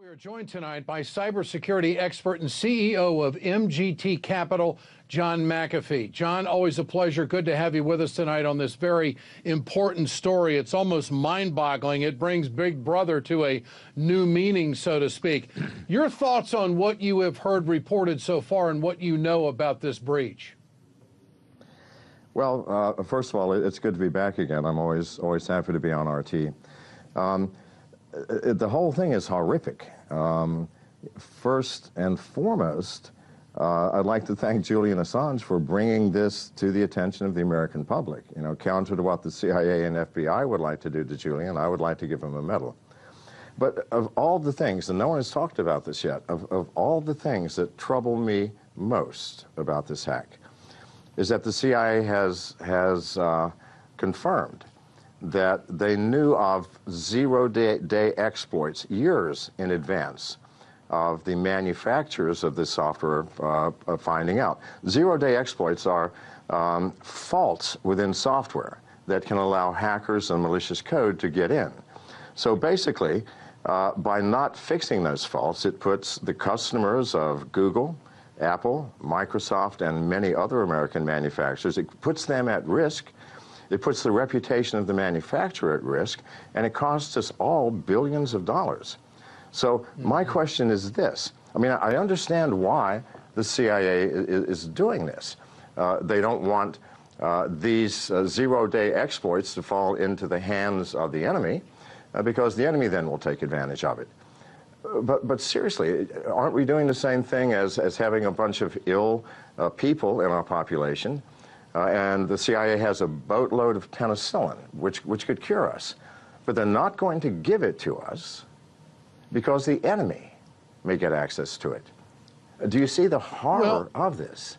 We are joined tonight by cybersecurity expert and CEO of MGT Capital, John McAfee. John, always a pleasure. Good to have you with us tonight on this very important story. It's almost mind-boggling. It brings Big Brother to a new meaning, so to speak. Your thoughts on what you have heard reported so far and what you know about this breach? Well, first of all, it's good to be back again. I'm always happy to be on RT. The whole thing is horrific. First and foremost, I'd like to thank Julian Assange for bringing this to the attention of the American public. You know, counter to what the CIA and FBI would like to do to Julian, I would like to give him a medal. But of all the things, and no one has talked about this yet, of all the things that trouble me most about this hack, is that the CIA has confirmed that they knew of zero-day exploits years in advance of the manufacturers of this software finding out. Zero-day exploits are faults within software that can allow hackers and malicious code to get in. So basically, by not fixing those faults, it puts the customers of Google, Apple, Microsoft, and many other American manufacturers, it puts them at risk. It puts the reputation of the manufacturer at risk, and it costs us all billions of dollars. So my question is this. I mean, I understand why the CIA is doing this. They don't want these zero-day exploits to fall into the hands of the enemy, because the enemy then will take advantage of it. But seriously, aren't we doing the same thing as having a bunch of ill people in our population? And the CIA has a boatload of penicillin, which could cure us. But they're not going to give it to us because the enemy may get access to it. Do you see the horror of this?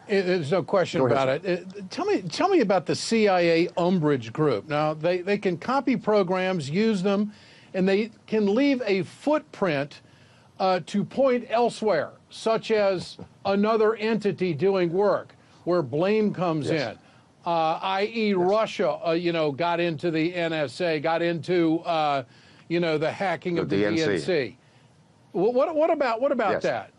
There's no question about it. Tell me about the CIA Umbrage Group. Now, they can copy programs, use them, and they can leave a footprint to point elsewhere, such as another entity doing work, where blame comes in, i.e. Russia, got into the NSA, got into, the hacking of the DNC. What about that?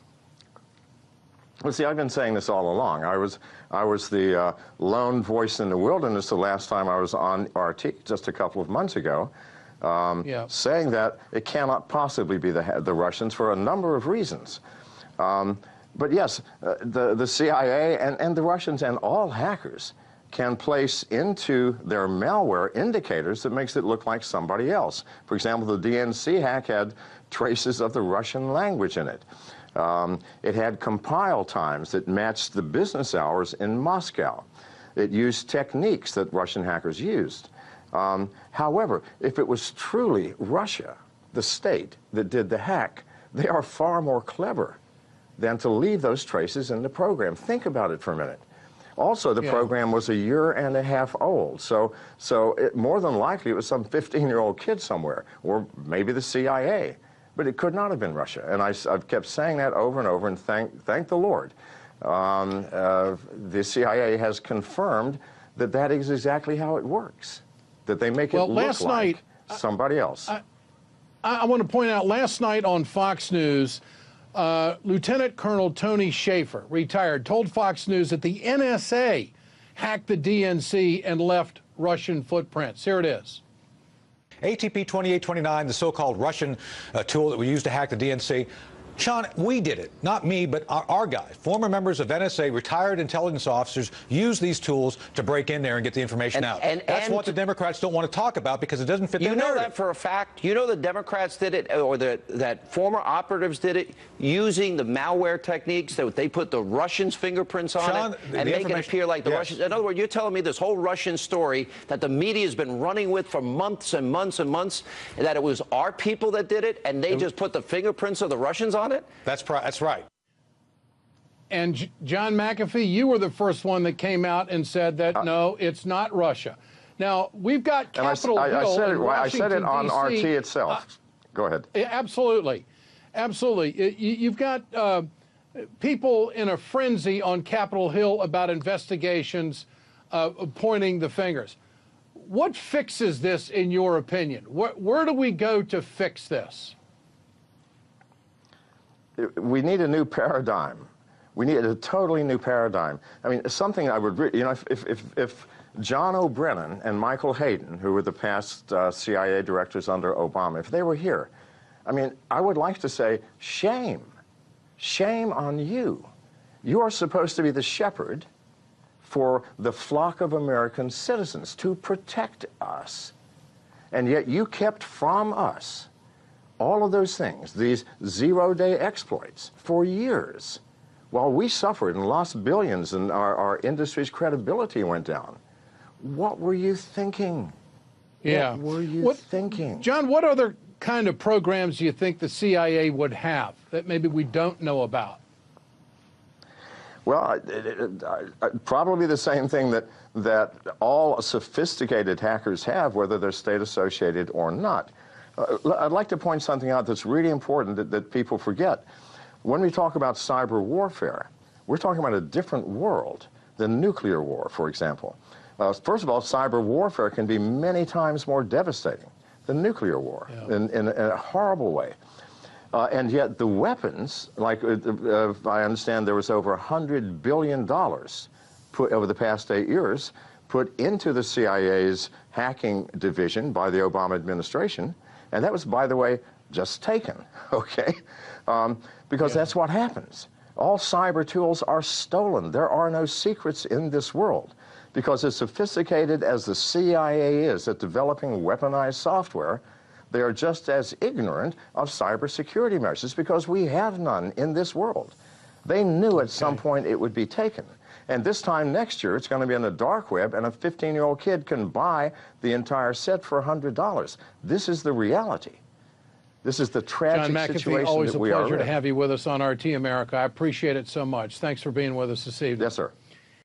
Well, see, I've been saying this all along. I was the lone voice in the wilderness the last time I was on RT, just a couple of months ago, saying that it cannot possibly be the Russians for a number of reasons. But yes, the CIA and the Russians and all hackers can place into their malware indicators that makes it look like somebody else. For example, the DNC hack had traces of the Russian language in it. It had compile times that matched the business hours in Moscow. It used techniques that Russian hackers used. However, if it was truly Russia, the state, that did the hack, they are far more clever than to leave those traces in the program. Think about it for a minute. Also, the program was a year and a half old, so more than likely it was some 15-year-old kid somewhere, or maybe the CIA. But it could not have been Russia, and I've kept saying that over and over, and thank the Lord. The CIA has confirmed that is exactly how it works, that they make it look like somebody else. I want to point out, last night on Fox News, Lieutenant Colonel Tony Shaffer, retired, told Fox News that the NSA hacked the DNC and left Russian footprints. Here it is. ATP 2829, the so-called Russian tool that we used to hack the DNC. Sean, we did it, not me, but our guys, former members of NSA, retired intelligence officers, use these tools to break in there and get the information out. That's what the Democrats don't want to talk about because it doesn't fit their narrative. You know that for a fact? You know the Democrats did it, or that former operatives did it, using the malware techniques that they put the Russians' fingerprints on it and make it appear like the Russians. In other words, you're telling me this whole Russian story that the media has been running with for months and months and months, and that it was our people that did it, and they just put the fingerprints of the Russians on it? That's right. And John McAfee, you were the first one that came out and said that, no, it's not Russia. Now, we've got Capitol Hill. I said it on RT itself. Go ahead. Absolutely. Absolutely. You've got people in a frenzy on Capitol Hill about investigations pointing the fingers. What fixes this, in your opinion? Where do we go to fix this? we need a new paradigm. We need a totally new paradigm. I mean, something I would, you know, if John O'Brennan and Michael Hayden, who were the past CIA directors under Obama, if they were here, I mean, I would like to say, shame. Shame on you. You are supposed to be the shepherd for the flock of American citizens, to protect us. And yet you kept from us all of those things, these zero-day exploits, for years, while we suffered and lost billions and our industry's credibility went down. What were you thinking? Yeah. What were you thinking? John, what other kind of programs do you think the CIA would have that maybe we don't know about? Well, probably the same thing that all sophisticated hackers have, whether they're state-associated or not. I'd like to point something out that's really important that people forget. When we talk about cyber warfare, we're talking about a different world than nuclear war, for example. First of all, cyber warfare can be many times more devastating than nuclear war, in a horrible way. And yet the weapons, like I understand there was over $100 billion put over the past 8 years put into the CIA's hacking division by the Obama administration. And that was, by the way, just taken, okay? Because that's what happens. All cyber tools are stolen. There are no secrets in this world. Because as sophisticated as the CIA is at developing weaponized software, they are just as ignorant of cybersecurity measures because we have none in this world. They knew at some point it would be taken. And this time next year, it's going to be on the dark web, and a 15-year-old kid can buy the entire set for $100. This is the reality. This is the tragic John McAfee, situation always that a we are in. pleasure to have you with us on RT America. I appreciate it so much. Thanks for being with us this evening. Yes, sir.